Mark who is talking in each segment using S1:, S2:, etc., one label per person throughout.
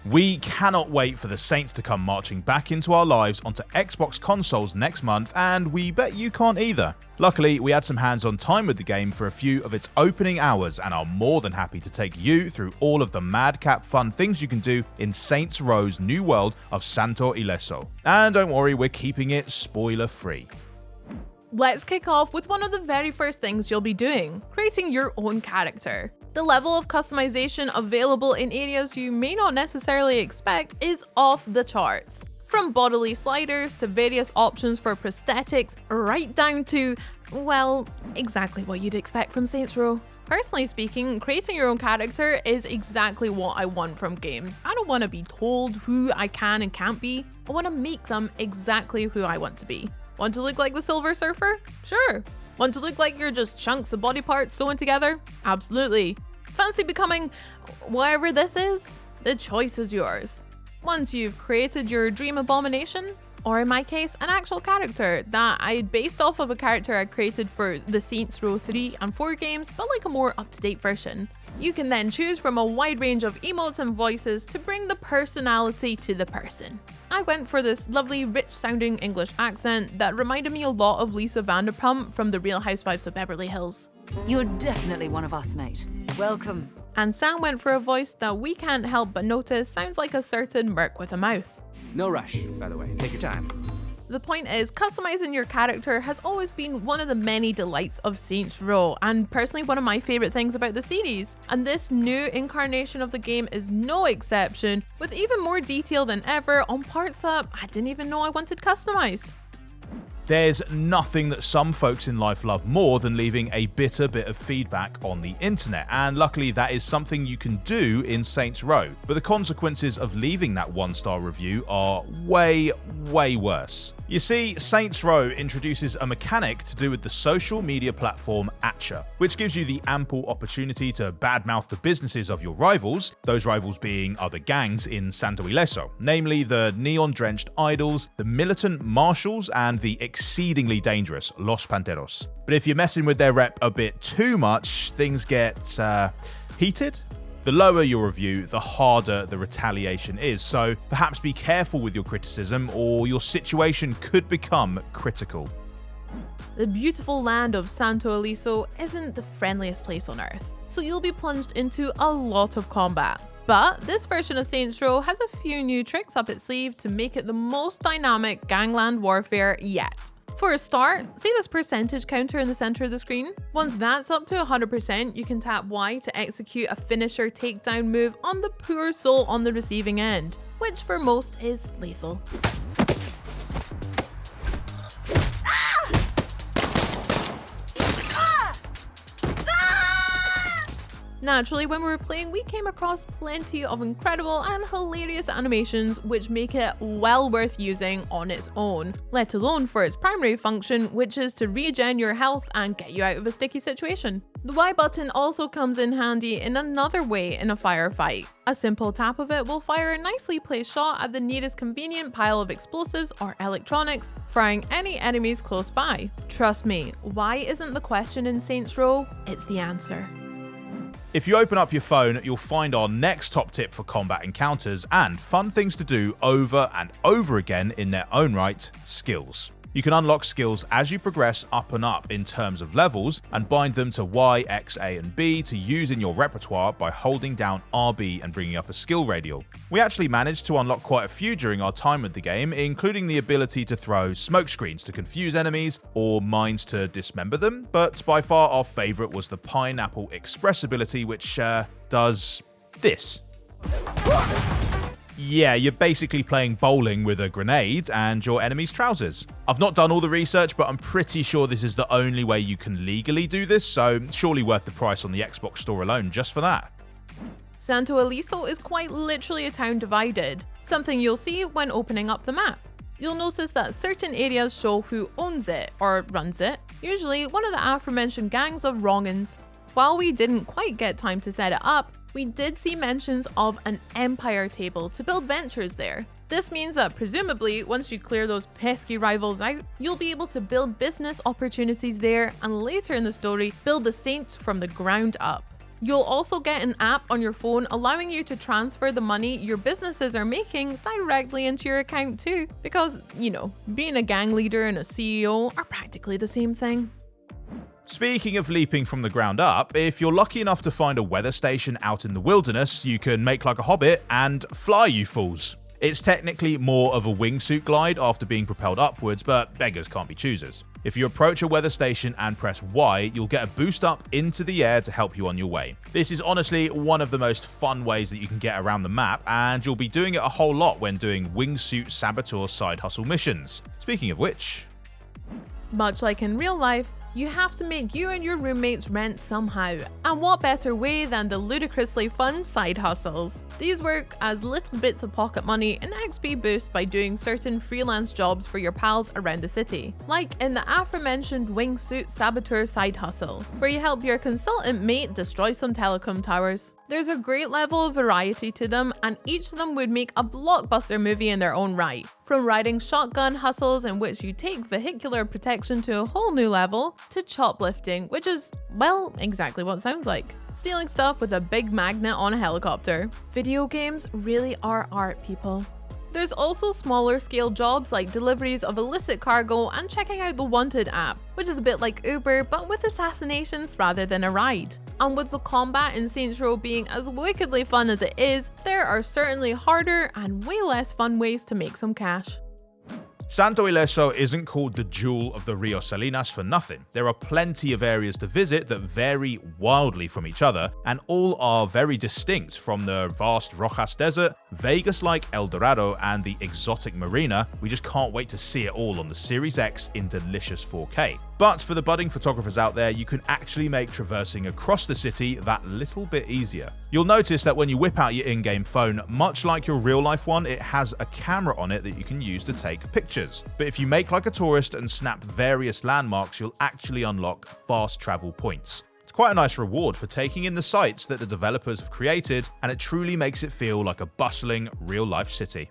S1: We cannot wait for the Saints to come marching back into our lives onto Xbox consoles next month, and we bet you can't either. Luckily, we had some hands-on time with the game for a few of its opening hours and are more than happy to take you through all of the madcap fun things you can do in Saints Row's new world of Santo Ileso. And don't worry, we're keeping it spoiler-free.
S2: Let's kick off with one of the very first things you'll be doing, creating your own character. The level of customization available in areas you may not necessarily expect is off the charts. From bodily sliders to various options for prosthetics, right down to, well, exactly what you'd expect from Saints Row. Personally speaking, creating your own character is exactly what I want from games. I don't want to be told who I can and can't be. I want to make them exactly who I want to be. Want to look like the Silver Surfer? Sure. Want to look like you're just chunks of body parts sewn together? Absolutely. Fancy becoming whatever this is? The choice is yours. Once you've created your dream abomination, or in my case, an actual character that I based off of a character I created for the Saints Row 3 and 4 games, but like a more up-to-date version. You can then choose from a wide range of emotes and voices to bring the personality to the person. I went for this lovely, rich-sounding English accent that reminded me a lot of Lisa Vanderpump from The Real Housewives of Beverly Hills.
S3: You're definitely one of us, mate. Welcome.
S2: And Sam went for a voice that we can't help but notice sounds like a certain merc with a mouth.
S4: No rush, by the way. Take your time.
S2: The point is, customizing your character has always been one of the many delights of Saints Row, and personally one of my favourite things about the series. And this new incarnation of the game is no exception, with even more detail than ever on parts that I didn't even know I wanted customized.
S1: There's nothing that some folks in life love more than leaving a bitter bit of feedback on the internet, and luckily that is something you can do in Saints Row. But the consequences of leaving that 1-star review are way worse. You see, Saints Row introduces a mechanic to do with the social media platform Atcha, which gives you the ample opportunity to badmouth the businesses of your rivals, those rivals being other gangs in Santo Ileso, namely the neon-drenched Idols, the militant Marshals, and the exceedingly dangerous Los Panteros. But if you're messing with their rep a bit too much, things get heated. The lower your review, the harder the retaliation is, so perhaps be careful with your criticism or your situation could become critical.
S2: The beautiful land of Santo Ileso isn't the friendliest place on earth, so you'll be plunged into a lot of combat. But this version of Saints Row has a few new tricks up its sleeve to make it the most dynamic gangland warfare yet. For a start, see this percentage counter in the center of the screen? Once that's up to 100%, you can tap Y to execute a finisher takedown move on the poor soul on the receiving end, which for most is lethal. Naturally, when we were playing, we came across plenty of incredible and hilarious animations which make it well worth using on its own, let alone for its primary function, which is to regen your health and get you out of a sticky situation. The Y button also comes in handy in another way in a firefight. A simple tap of it will fire a nicely placed shot at the nearest convenient pile of explosives or electronics, frying any enemies close by. Trust me, why isn't the question in Saints Row? It's the answer.
S1: If you open up your phone, you'll find our next top tip for combat encounters and fun things to do over and over again in their own right: skills. You can unlock skills as you progress up and up in terms of levels and bind them to Y, X, A and B to use in your repertoire by holding down RB and bringing up a skill radial. We actually managed to unlock quite a few during our time with the game, including the ability to throw smoke screens to confuse enemies or mines to dismember them, but by far our favourite was the Pineapple Express ability, which does this. Yeah, you're basically playing bowling with a grenade and your enemy's trousers. I've not done all the research, but I'm pretty sure this is the only way you can legally do this, so surely worth the price on the Xbox store alone just for that.
S2: Santo Ileso is quite literally a town divided, something you'll see when opening up the map. You'll notice that certain areas show who owns it or runs it, usually one of the aforementioned gangs of wrong'uns. While we didn't quite get time to set it up, we did see mentions of an empire table to build ventures there. This means that presumably, once you clear those pesky rivals out, you'll be able to build business opportunities there and later in the story, build the Saints from the ground up. You'll also get an app on your phone allowing you to transfer the money your businesses are making directly into your account too, because, being a gang leader and a CEO are practically the same thing.
S1: Speaking of leaping from the ground up, if you're lucky enough to find a weather station out in the wilderness, you can make like a hobbit and fly, you fools. It's technically more of a wingsuit glide after being propelled upwards, but beggars can't be choosers. If you approach a weather station and press Y, you'll get a boost up into the air to help you on your way. This is honestly one of the most fun ways that you can get around the map, and you'll be doing it a whole lot when doing wingsuit saboteur side hustle missions. Speaking of which...
S2: Much like in real life, you have to make you and your roommates rent somehow. And what better way than the ludicrously fun side hustles? These work as little bits of pocket money and XP boost by doing certain freelance jobs for your pals around the city. Like in the aforementioned wingsuit saboteur side hustle, where you help your consultant mate destroy some telecom towers. There's a great level of variety to them, and each of them would make a blockbuster movie in their own right. From riding shotgun hustles in which you take vehicular protection to a whole new level, to choplifting, which is, well, exactly what it sounds like. Stealing stuff with a big magnet on a helicopter. Video games really are art, people. There's also smaller scale jobs like deliveries of illicit cargo and checking out the Wanted app, which is a bit like Uber but with assassinations rather than a ride. And with the combat in Saints Row being as wickedly fun as it is, there are certainly harder and way less fun ways to make some cash.
S1: Santo Ileso isn't called the Jewel of the Rio Salinas for nothing. There are plenty of areas to visit that vary wildly from each other, and all are very distinct, from the vast Rojas Desert, Vegas-like El Dorado, and the exotic Marina. We just can't wait to see it all on the Series X in delicious 4K. But for the budding photographers out there, you can actually make traversing across the city that little bit easier. You'll notice that when you whip out your in-game phone, much like your real-life one, it has a camera on it that you can use to take pictures. But if you make like a tourist and snap various landmarks, you'll actually unlock fast travel points. It's quite a nice reward for taking in the sights that the developers have created, and it truly makes it feel like a bustling, real-life city.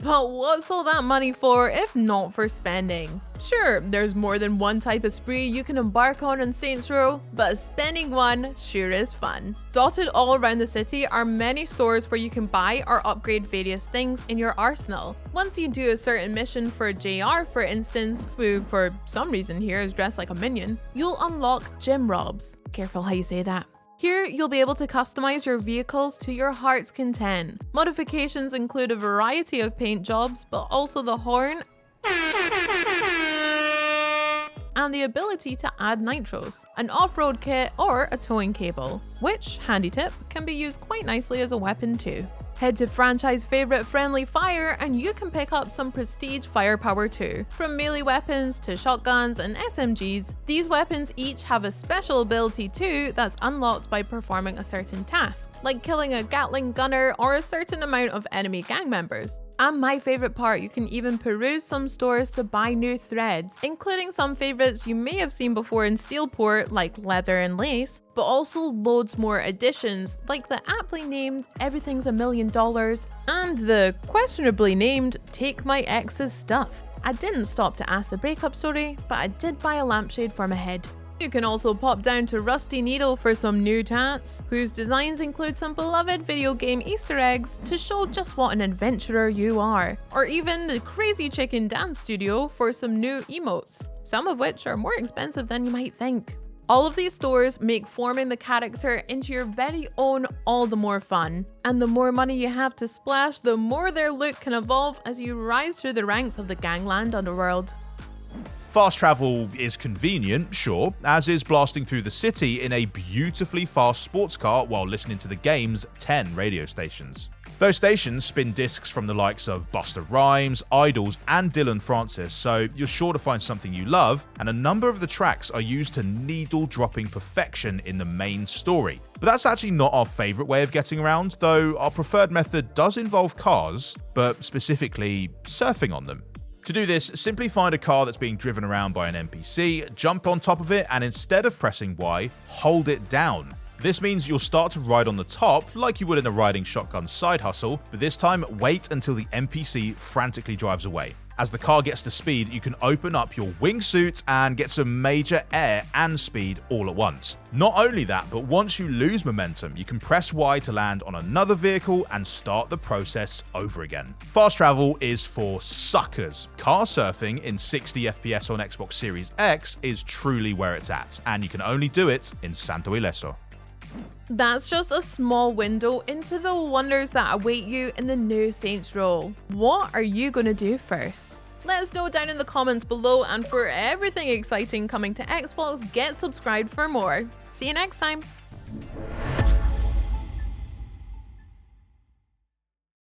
S2: But what's all that money for if not for spending? Sure, there's more than one type of spree you can embark on in Saints Row, but spending one sure is fun. Dotted all around the city are many stores where you can buy or upgrade various things in your arsenal. Once you do a certain mission for JR, for instance, who for some reason here is dressed like a minion, you'll unlock gym robs. Careful how you say that. Here, you'll be able to customize your vehicles to your heart's content. Modifications include a variety of paint jobs, but also the horn and the ability to add nitros, an off-road kit, or a towing cable, which, handy tip, can be used quite nicely as a weapon too. Head to franchise favorite Friendly Fire and you can pick up some prestige firepower too. From melee weapons to shotguns and SMGs, these weapons each have a special ability too that's unlocked by performing a certain task, like killing a Gatling gunner or a certain amount of enemy gang members. And my favorite part, you can even peruse some stores to buy new threads, including some favorites you may have seen before in Steelport like leather and lace, but also loads more additions like the aptly named Everything's $1 Million and the questionably named Take My Ex's Stuff. I didn't stop to ask the breakup story, but I did buy a lampshade for my head. You can also pop down to Rusty Needle for some new tats, whose designs include some beloved video game Easter eggs to show just what an adventurer you are, or even the Crazy Chicken Dance Studio for some new emotes, some of which are more expensive than you might think. All of these stores make forming the character into your very own all the more fun, and the more money you have to splash, the more their look can evolve as you rise through the ranks of the gangland underworld.
S1: Fast travel is convenient, sure, as is blasting through the city in a beautifully fast sports car while listening to the game's 10 radio stations. Those stations spin discs from the likes of Busta Rhymes, Idols, and Dylan Francis, so you're sure to find something you love, and a number of the tracks are used to needle-dropping perfection in the main story. But that's actually not our favourite way of getting around, though our preferred method does involve cars, but specifically surfing on them. To do this, simply find a car that's being driven around by an NPC, jump on top of it, and instead of pressing Y, hold it down. This means you'll start to ride on the top, like you would in a riding shotgun side hustle, but this time wait until the NPC frantically drives away. As the car gets to speed, you can open up your wingsuit and get some major air and speed all at once. Not only that, but once you lose momentum, you can press Y to land on another vehicle and start the process over again. Fast travel is for suckers. Car surfing in 60 FPS on Xbox Series X is truly where it's at, and you can only do it in Santo Ileso.
S2: That's just a small window into the wonders that await you in the new Saints Row. What are you gonna do first? Let us know down in the comments below, and for everything exciting coming to Xbox, get subscribed for more. See you next time!